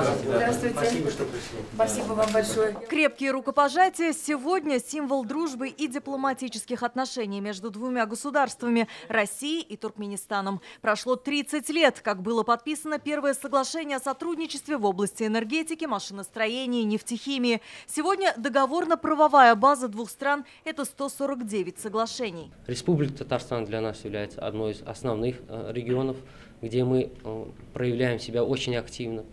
Здравствуйте. Спасибо, что пришли. Спасибо вам большое. Крепкие рукопожатия сегодня символ дружбы и дипломатических отношений между двумя государствами – Россией и Туркменистаном. Прошло 30 лет, как было подписано первое соглашение о сотрудничестве в области энергетики, машиностроения и нефтехимии. Сегодня договорно-правовая база двух стран – это 149 соглашений. Республика Татарстан для нас является одной из основных регионов, где мы проявляем себя очень активно.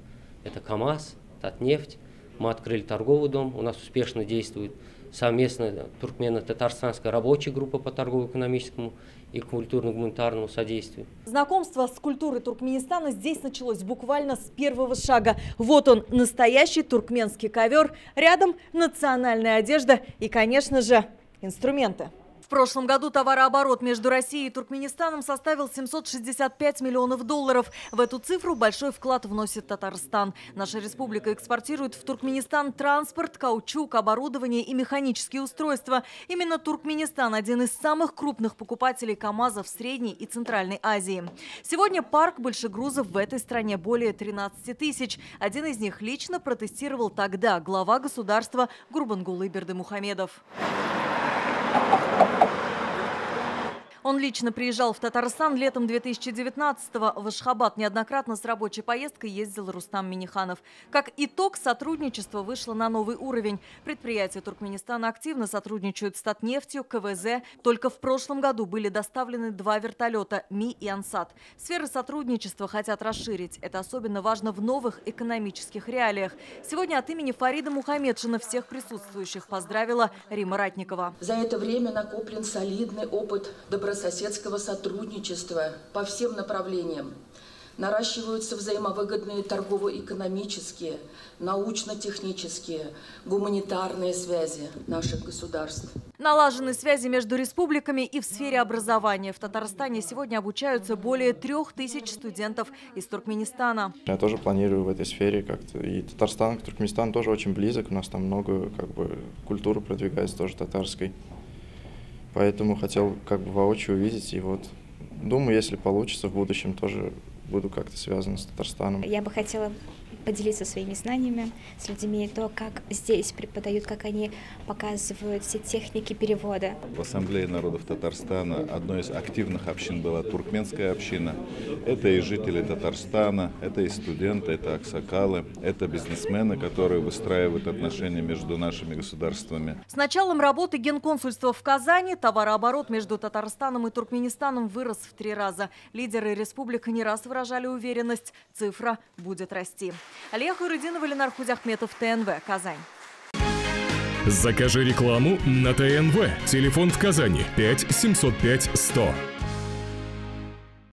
Это КАМАЗ, Татнефть. Мы открыли торговый дом, у нас успешно действует совместная туркмено-татарстанская рабочая группа по торгово-экономическому и культурно-гуманитарному содействию. Знакомство с культурой Туркменистана здесь началось буквально с первого шага. Вот он, настоящий туркменский ковер, рядом национальная одежда и, конечно же, инструменты. В прошлом году товарооборот между Россией и Туркменистаном составил 765 миллионов долларов. В эту цифру большой вклад вносит Татарстан. Наша республика экспортирует в Туркменистан транспорт, каучук, оборудование и механические устройства. Именно Туркменистан – один из самых крупных покупателей КАМАЗа в Средней и Центральной Азии. Сегодня парк большегрузов в этой стране более 13 тысяч. Один из них лично протестировал тогда глава государства Гурбангулы Бердымухамедов. Он лично приезжал в Татарстан летом 2019-го. В Ашхабад неоднократно с рабочей поездкой ездил Рустам Минниханов. Как итог, сотрудничество вышло на новый уровень. Предприятия Туркменистана активно сотрудничают с Татнефтью, КВЗ. Только в прошлом году были доставлены 2 вертолета Ми и Ансат. Сферы сотрудничества хотят расширить. Это особенно важно в новых экономических реалиях. Сегодня от имени Фарида Мухамедшина всех присутствующих поздравила Рима Ратникова. За это время накоплен солидный опыт добрососедского сотрудничества по всем направлениям. Наращиваются взаимовыгодные торгово-экономические, научно-технические, гуманитарные связи наших государств. Налажены связи между республиками и в сфере образования. В Татарстане сегодня обучаются более 3000 студентов из Туркменистана. Я тоже планирую в этой сфере как-то. И Татарстан к Туркменистану тоже очень близок. У нас там много культуры продвигается тоже татарской. Поэтому хотел воочию увидеть. И вот думаю, если получится, в будущем тоже буду как-то связан с Татарстаном. Я бы хотела поделиться своими знаниями с людьми, то, как здесь преподают, как они показывают все техники перевода. В Ассамблее народов Татарстана одной из активных общин была туркменская община. Это и жители Татарстана, это и студенты, это аксакалы, это бизнесмены, которые выстраивают отношения между нашими государствами. С началом работы генконсульства в Казани товарооборот между Татарстаном и Туркменистаном вырос в 3 раза. Лидеры республик не раз выражали уверенность, цифра будет расти. Алия Хайрудинова, Ленар Худяхметов, ТНВ, Казань. Закажи рекламу на ТНВ. Телефон в Казани 5 705 100.